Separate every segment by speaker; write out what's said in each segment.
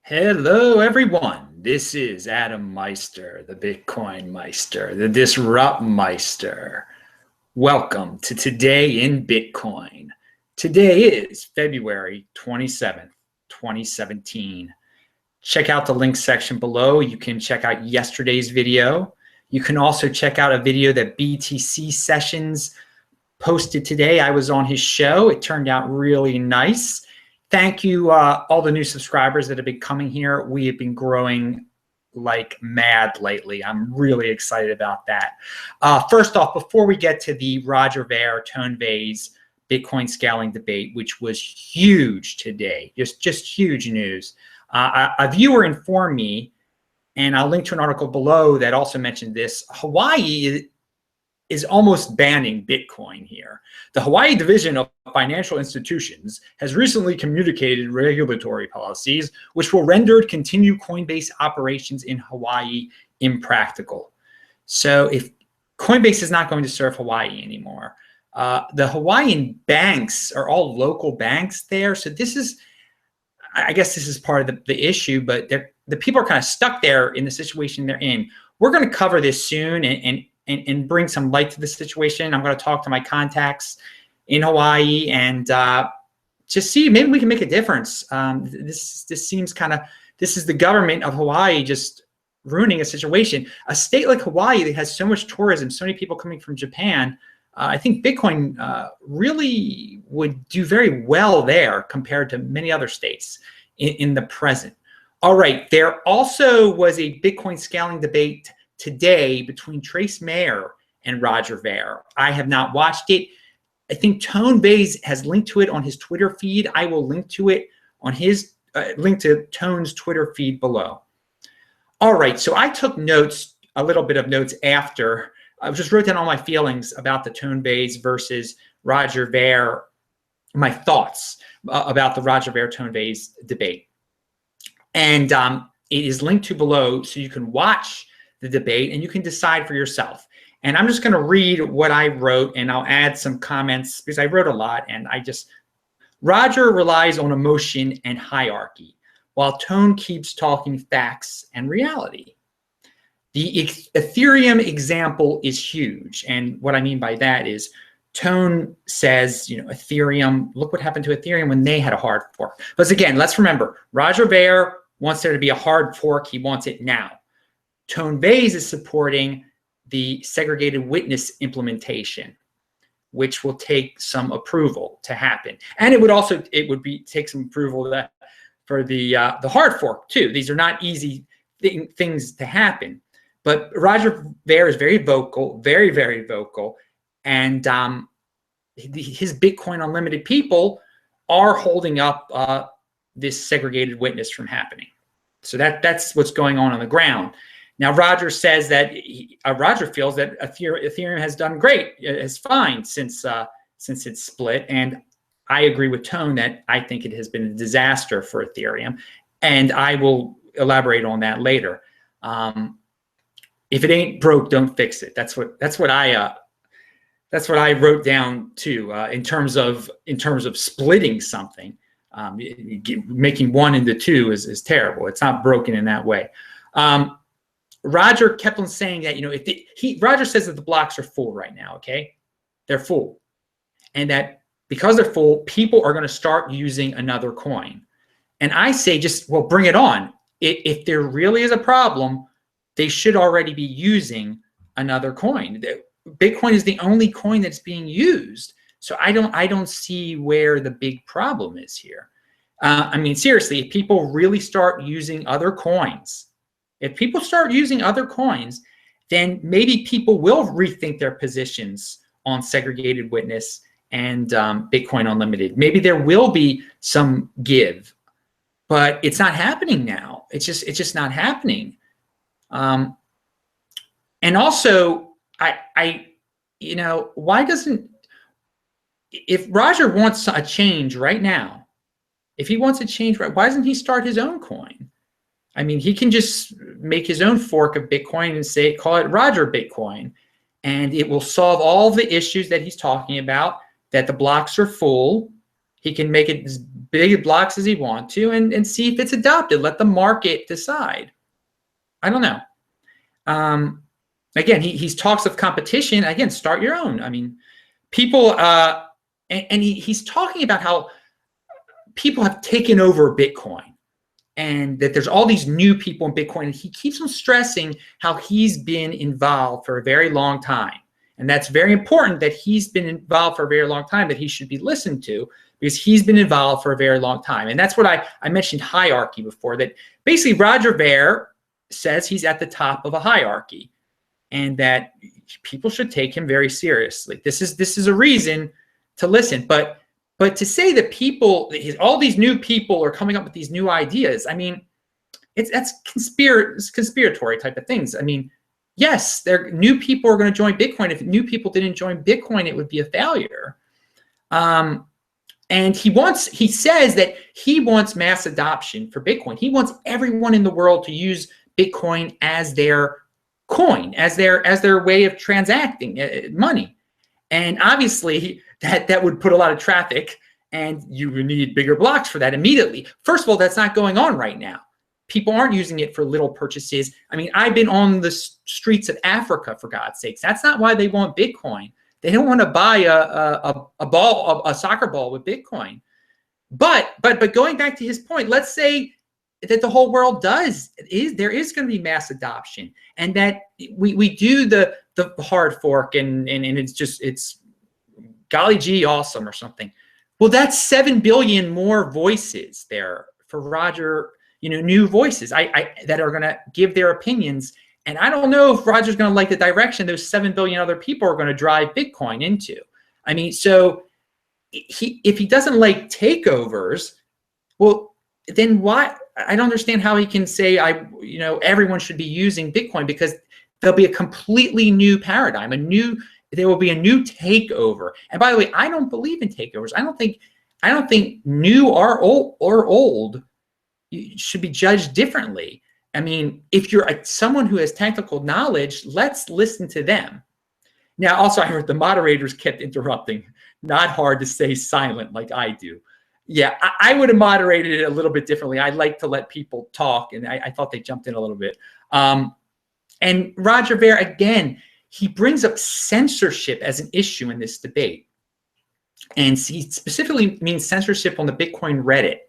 Speaker 1: Hello, everyone. This is Adam Meister, the BitcoinMeister, the Disrupt Meister. Welcome to Today in Bitcoin. Today is February 27th, 2017. Check out the link section below. You can check out yesterday's video. You can also check out a video that BTC Sessions posted today. I was on his show. It turned out really nice. Thank you, all the new subscribers that have been coming here. We have been growing like mad lately. I'm really excited about that. First off, before we get to the Roger Ver, Vays Bitcoin scaling debate, which was huge today, just huge news. A viewer informed me, and I'll link to an article below that also mentioned this. Hawaii is almost banning Bitcoin here. The Hawaii Division of Financial Institutions has recently communicated regulatory policies which will render continued Coinbase operations in Hawaii impractical. So if Coinbase is not going to serve Hawaii anymore, the Hawaiian banks are all local banks there. So this is, I guess this is part of the issue, but the people are kind of stuck there in the situation they're in. We're going to cover this soon and bring some light to the situation. I'm going to talk to my contacts in Hawaii and just see, maybe we can make a difference. This seems kind of, this is the government of Hawaii just ruining a situation. A state like Hawaii that has so much tourism, so many people coming from Japan, I think Bitcoin really would do very well there compared to many other states in the present. All right, there also was a Bitcoin scaling debate today between Trace Mayer and Roger Ver. I have not watched it. I think Vays has linked to it on his Twitter feed. I will link to it on his link to Tone's Twitter feed below. All right, so I took notes, a little bit of notes after. I just wrote down all my feelings about the Vays versus Roger Ver, my thoughts about the Roger Ver Vays debate. And it is linked to below so you can watch the debate and you can decide for yourself. And I'm just going to read what I wrote and I'll add some comments because I wrote a lot and Roger relies on emotion and hierarchy while Tone keeps talking facts and reality. The Ethereum example is huge. And what I mean by that is Tone says, you know, Ethereum, look what happened to Ethereum when they had a hard fork. But again, let's remember, Roger Ver wants there to be a hard fork. He wants it now. Vays is supporting the segregated witness implementation, which will take some approval to happen, and it would take some approval for the hard fork too. These are not easy things to happen, but Roger Ver is very vocal, very, very vocal, and his Bitcoin Unlimited people are holding up this segregated witness from happening. So that's what's going on the ground. Now, Roger says that Roger feels that Ethereum has done great, is fine since it's split, and I agree with Tone that I think it has been a disaster for Ethereum, and I will elaborate on that later. If it ain't broke, don't fix it. That's what I wrote down too. In terms of splitting something, making one into two is terrible. It's not broken in that way. Roger kept on saying that, you know, Roger says that the blocks are full right now, okay? They're full. And that because they're full, people are going to start using another coin. And I say just, well, bring it on. If there really is a problem, they should already be using another coin. Bitcoin is the only coin that's being used. So I don't see where the big problem is here. I mean, seriously, if people really start using other coins, then maybe people will rethink their positions on segregated witness and Bitcoin Unlimited. Maybe there will be some give, but it's not happening now. It's just not happening. And also, you know, if Roger wants a change right now, if he wants a change, why doesn't he start his own coin? I mean, he can just make his own fork of Bitcoin and call it Roger Bitcoin, and it will solve all the issues that he's talking about, that the blocks are full. He can make it as big blocks as he wants to and see if it's adopted. Let the market decide. I don't know. Again, he's talks of competition. Again, start your own. I mean, people, and he's talking about how people have taken over Bitcoin and that there's all these new people in Bitcoin. And he keeps on stressing how he's been involved for a very long time. And that's very important that he's been involved for a very long time, that he should be listened to because he's been involved for a very long time. And that's what I mentioned hierarchy before, that basically Roger Ver says he's at the top of a hierarchy and that people should take him very seriously. This is a reason to listen. But to say that all these new people are coming up with these new ideas, I mean, that's conspiratory type of things. I mean, yes, new people are going to join Bitcoin. If new people didn't join Bitcoin, it would be a failure. And he says that he wants mass adoption for Bitcoin. He wants everyone in the world to use Bitcoin as their coin, as their way of transacting money. And obviously that would put a lot of traffic, and you would need bigger blocks for that immediately. First of all, that's not going on right now. People aren't using it for little purchases. I mean, I've been on the streets of Africa, for God's sakes. That's not why they want Bitcoin. They don't want to buy a soccer ball with Bitcoin. But going back to his point, let's say that the whole world there is going to be mass adoption, and that we do the hard fork and it's golly gee awesome or something. Well, that's 7 billion more voices there for Roger, new voices that are going to give their opinions. And I don't know if Roger's going to like the direction those 7 billion other people are going to drive Bitcoin into. I mean, so if he doesn't like takeovers, well, then why? I don't understand how he can say everyone should be using Bitcoin, because there'll be a completely new paradigm, there will be a new takeover. And by the way, I don't believe in takeovers. I don't think new or old should be judged differently. I mean, if you're someone who has technical knowledge, let's listen to them. Now, also, I heard the moderators kept interrupting. Not hard to stay silent like I do. Yeah, I would have moderated it a little bit differently. I like to let people talk, and I thought they jumped in a little bit. And Roger Ver, again, he brings up censorship as an issue in this debate. And he specifically means censorship on the Bitcoin Reddit.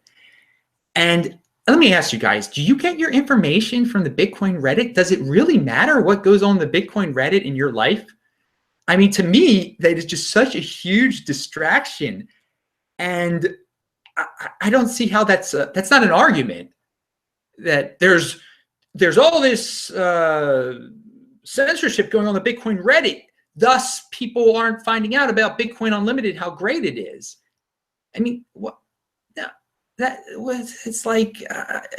Speaker 1: And let me ask you guys, do you get your information from the Bitcoin Reddit? Does it really matter what goes on the Bitcoin Reddit in your life? I mean, to me, that is just such a huge distraction. And I don't see how that's not an argument, that there's all this censorship going on the Bitcoin Reddit. Thus, people aren't finding out about Bitcoin Unlimited, how great it is. I mean, what? It's like,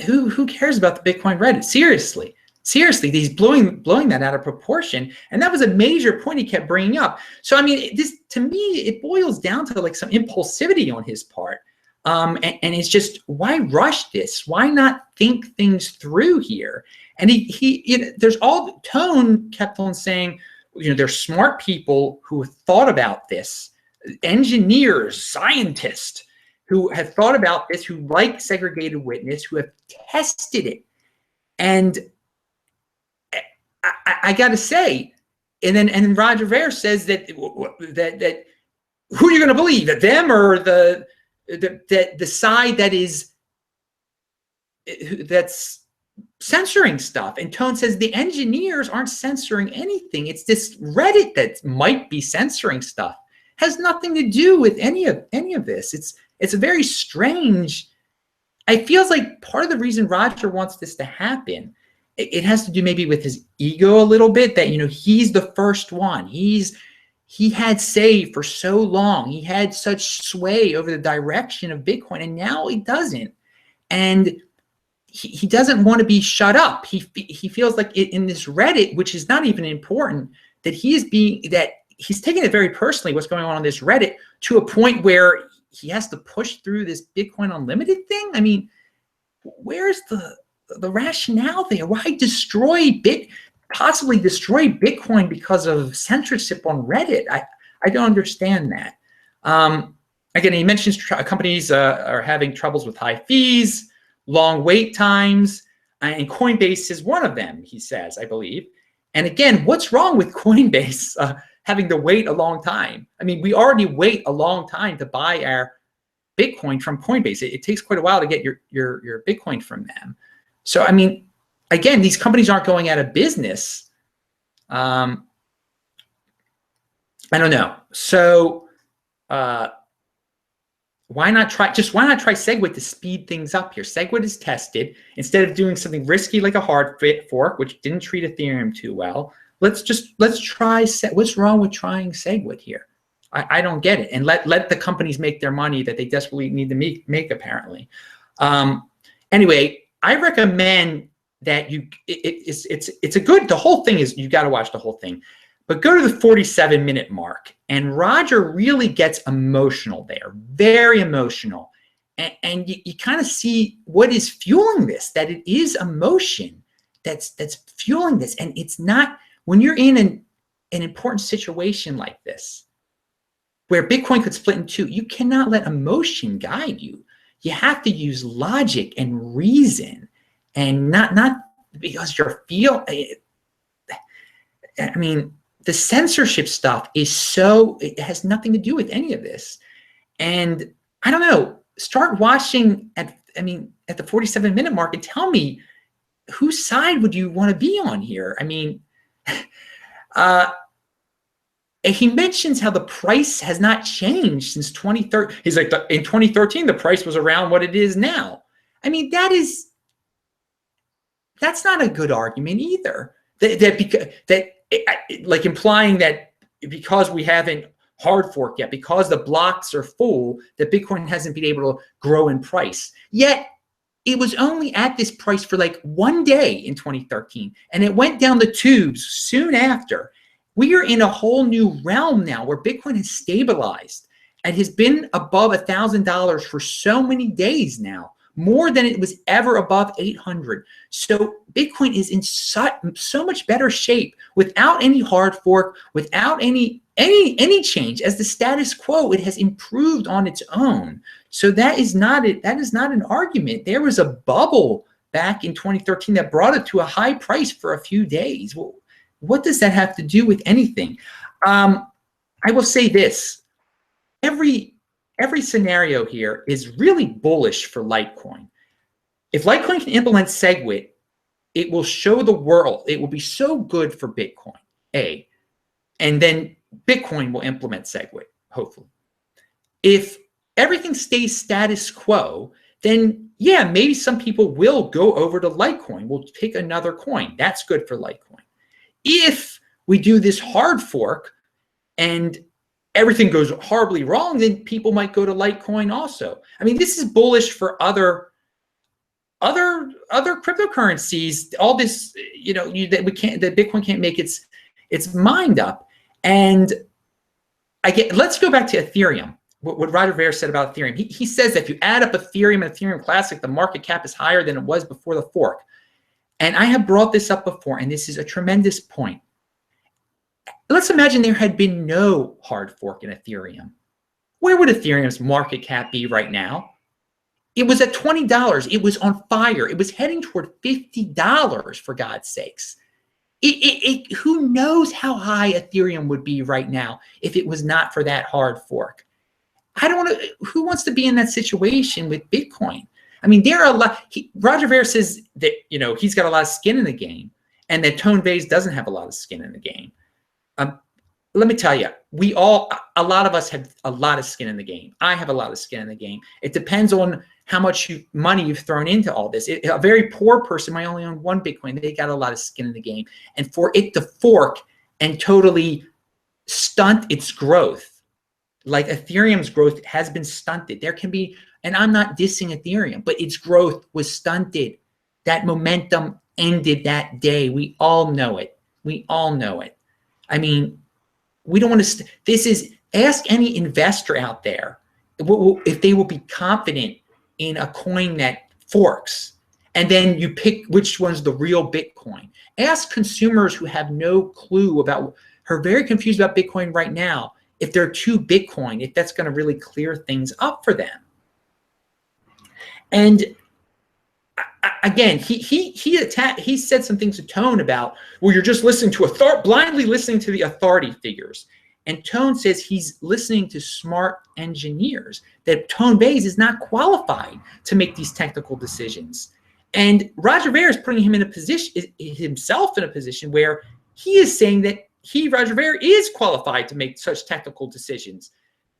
Speaker 1: who cares about the Bitcoin Reddit? Seriously, he's blowing that out of proportion, and that was a major point he kept bringing up. So I mean, this, to me, it boils down to like some impulsivity on his part, and it's just, why rush this? Why not think things through here? And there's all Tone kept on saying, there's smart people who have thought about this, engineers, scientists, who have thought about this, who like segregated witness, who have tested it. And I got to say, and then Roger Ver says that who are you going to believe, that them or the side that's censoring stuff? And Tone says the engineers aren't censoring anything. It's this Reddit that might be censoring stuff. Has nothing to do with any of this. It's a very strange. It feels like part of the reason Roger wants this to happen, it has to do maybe with his ego a little bit, that he's the first one. He had say for so long. He had such sway over the direction of Bitcoin, and now he doesn't. And he doesn't want to be shut up. He feels like in this Reddit, which is not even important, that he's taking it very personally, what's going on this Reddit, to a point where he has to push through this Bitcoin Unlimited thing. I mean, where's the rationale there? Why possibly destroy Bitcoin because of censorship on Reddit? I don't understand that. Again, he mentions companies are having troubles with high fees, long wait times, and Coinbase is one of them, he says, I believe. And again, what's wrong with Coinbase having to wait a long time? I mean, we already wait a long time to buy our Bitcoin from Coinbase. It takes quite a while to get your Bitcoin from them. So, I mean, again, these companies aren't going out of business. I don't know. So, why not try SegWit to speed things up here? SegWit is tested. Instead of doing something risky like a hard fork, which didn't treat Ethereum too well, let's try. What's wrong with trying SegWit here? I don't get it. And let the companies make their money that they desperately need to make apparently. Anyway, I recommend that it's a good. The whole thing is, you got to watch the whole thing. But go to the 47-minute mark, and Roger really gets emotional there, very emotional. And you kind of see what is fueling this, that it is emotion that's fueling this. And it's not, when you're in an important situation like this, where Bitcoin could split in two, you cannot let emotion guide you. You have to use logic and reason, and not because you're I mean, the censorship stuff is it has nothing to do with any of this. And I don't know, start watching at the 47-minute mark and tell me, whose side would you want to be on here? I mean, he mentions how the price has not changed since 2013. He's like, in 2013, the price was around what it is now. I mean, that's not a good argument either. Like implying that because we haven't hard forked yet, because the blocks are full, that Bitcoin hasn't been able to grow in price. Yet it was only at this price for like 1 day in 2013, and it went down the tubes soon after. We are in a whole new realm now where Bitcoin has stabilized and has been above $1,000 for so many days now, more than it was ever above 800. So Bitcoin is in so much better shape without any hard fork, without any change. As the status quo, it has improved on its own. So that is not it. That is not an argument. There was a bubble back in 2013 that brought it to a high price for a few days. Well, what does that have to do with anything? I will say this: every scenario here is really bullish for Litecoin. If Litecoin can implement SegWit, it will show the world. It will be so good for Bitcoin, and then Bitcoin will implement SegWit, hopefully. If everything stays status quo, then yeah, maybe some people will go over to Litecoin. We'll pick another coin. That's good for Litecoin. If we do this hard fork and everything goes horribly wrong, then people might go to Litecoin also. I mean, this is bullish for other cryptocurrencies. All this, that Bitcoin can't make its mind up. And let's go back to Ethereum. What Roger Vays said about Ethereum. He says that if you add up Ethereum and Ethereum Classic, the market cap is higher than it was before the fork. And I have brought this up before, and this is a tremendous point. Let's imagine there had been no hard fork in Ethereum. Where would Ethereum's market cap be right now? It was at $20. It was on fire. It was heading toward $50, for God's sakes. Who knows how high Ethereum would be right now if it was not for that hard fork? Who wants to be in that situation with Bitcoin? I mean, there are a lot. Roger Vays says that, he's got a lot of skin in the game, and that Vays doesn't have a lot of skin in the game. Let me tell you, a lot of us have a lot of skin in the game. I have a lot of skin in the game. It depends on how much money you've thrown into all this. A very poor person might only own one Bitcoin. They got a lot of skin in the game. And for it to fork and totally stunt its growth, like Ethereum's growth has been stunted. There can be, and I'm not dissing Ethereum, but its growth was stunted. That momentum ended that day. We all know it. We all know it. I mean, we don't want to, ask any investor out there if they will be confident in a coin that forks, and then you pick which one's the real Bitcoin. Ask consumers who have no clue who are very confused about Bitcoin right now, if they're too Bitcoin, if that's going to really clear things up for them. And again, he said some things to Tone about, well, you're just listening to blindly listening to the authority figures. And Tone says he's listening to smart engineers, that Tone Vays is not qualified to make these technical decisions. And Roger Ver is putting him in a position, himself in a position where he is saying that Roger Ver is qualified to make such technical decisions,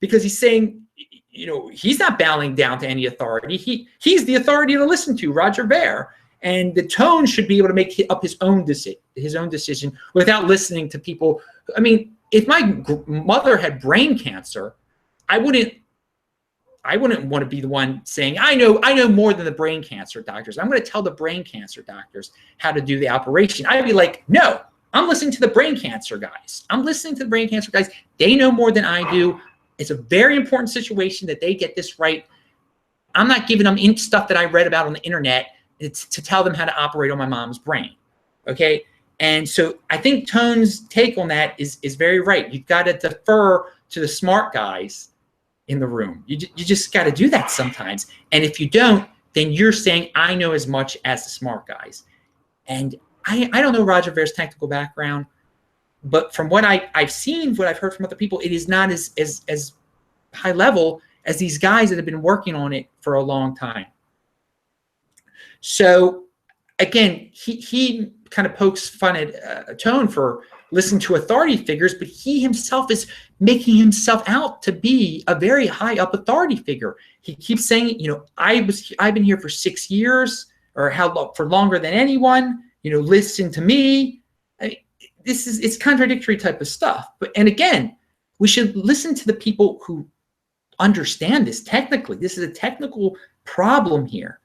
Speaker 1: because he's saying, you know, he's not bowing down to any authority. He's the authority to listen to, Roger Ver. And the Tone should be able to make up his own decision without listening to people. I mean, if my mother had brain cancer, I wouldn't want to be the one saying, I know more than the brain cancer doctors. I'm going to tell the brain cancer doctors how to do the operation. I'd be like, no, I'm listening to the brain cancer guys. I'm listening to the brain cancer guys. They know more than I do. It's a very important situation that they get this right. I'm not giving them stuff that I read about on the internet. It's to tell them how to operate on my mom's brain. Okay. And so I think Tone's take on that is very right. You've got to defer to the smart guys in the room. You just got to do that sometimes. And if you don't, then you're saying, I know as much as the smart guys. And I don't know Roger Ver's technical background, but from what I've seen, what I've heard from other people, it is not as high level as these guys that have been working on it for a long time. So again, he kind of pokes fun at Tone for listening to authority figures, but he himself is making himself out to be a very high up authority figure. He keeps saying, you know, I've been here for 6 years, or for longer than anyone. You know, listen to me. It's contradictory type of stuff. And again, we should listen to the people who understand this technically. This is a technical problem here.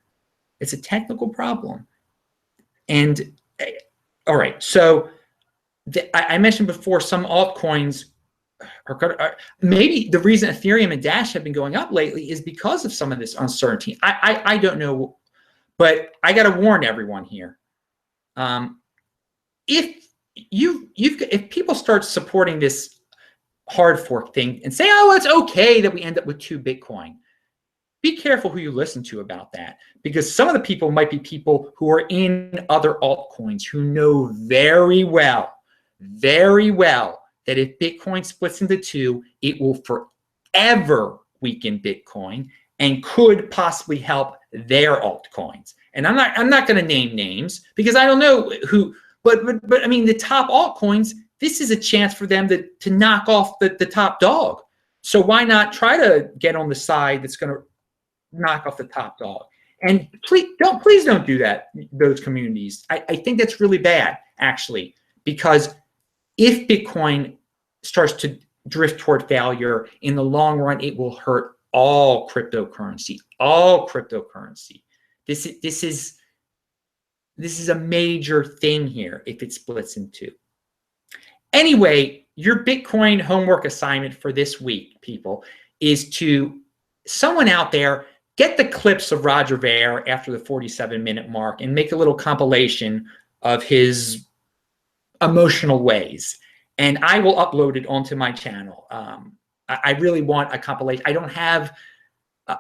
Speaker 1: It's a technical problem. And all right, so I mentioned before, some altcoins are maybe the reason Ethereum and Dash have been going up lately is because of some of this uncertainty. I don't know, but I got to warn everyone here. If people start supporting this hard fork thing and say, oh, it's okay that we end up with 2 Bitcoin, be careful who you listen to about that, because some of the people might be people who are in other altcoins who know very well that if Bitcoin splits into 2, it will forever weaken Bitcoin and could possibly help their altcoins. And I'm not going to name names because I don't know who, but I mean, the top altcoins, this is a chance for them to knock off the top dog. So why not try to get on the side that's going to knock off the top dog? And please don't do that, those communities. I think that's really bad, actually, because if Bitcoin starts to drift toward failure, in the long run, it will hurt all cryptocurrency, This is a major thing here if it splits in 2. Anyway, your Bitcoin homework assignment for this week, people, is to someone out there get the clips of Roger Ver after the 47-minute mark and make a little compilation of his emotional ways. And I will upload it onto my channel. I really want a compilation. I don't have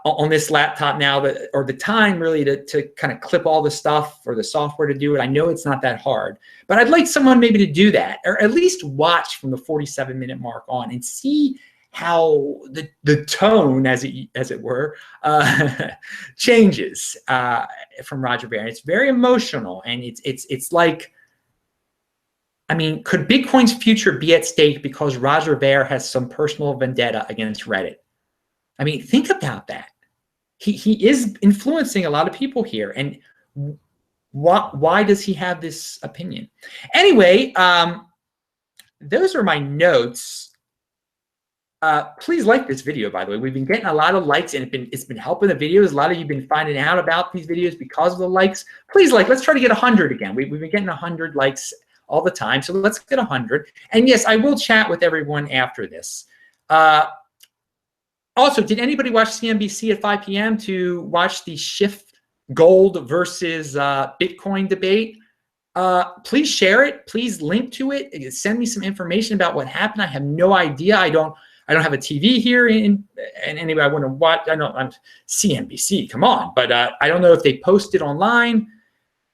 Speaker 1: on this laptop now or the time really to kind of clip all the stuff or the software to do it. I know it's not that hard, but I'd like someone maybe to do that, or at least watch from the 47-minute mark on and see how the tone, as it were, changes from Roger Ver. It's very emotional, and it's like, I mean, could Bitcoin's future be at stake because Roger Ver has some personal vendetta against Reddit? I mean, think about that. He is influencing a lot of people here, and why does he have this opinion? Anyway, those are my notes. Please like this video, by the way. We've been getting a lot of likes, and it's been helping the videos. A lot of you have been finding out about these videos because of the likes. Please like. Let's try to get 100 again. We've been getting 100 likes all the time, so let's get 100. And yes, I will chat with everyone after this. Also, did anybody watch CNBC at 5 p.m. to watch the Shift Gold versus Bitcoin debate? Please share it. Please link to it. Send me some information about what happened. I have no idea. I don't have a TV here, and anyway, I want to watch. I know I'm CNBC. Come on, but I don't know if they post it online.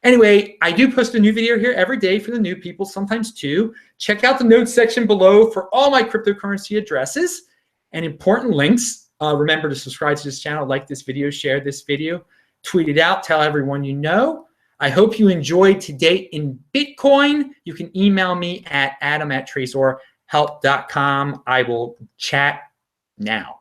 Speaker 1: Anyway, I do post a new video here every day for the new people, sometimes two. Check out the notes section below for all my cryptocurrency addresses and important links. Remember to subscribe to this channel, like this video, share this video, tweet it out, tell everyone you know. I hope you enjoyed today in Bitcoin. You can email me at adam@traceorhelp.com. I will chat now.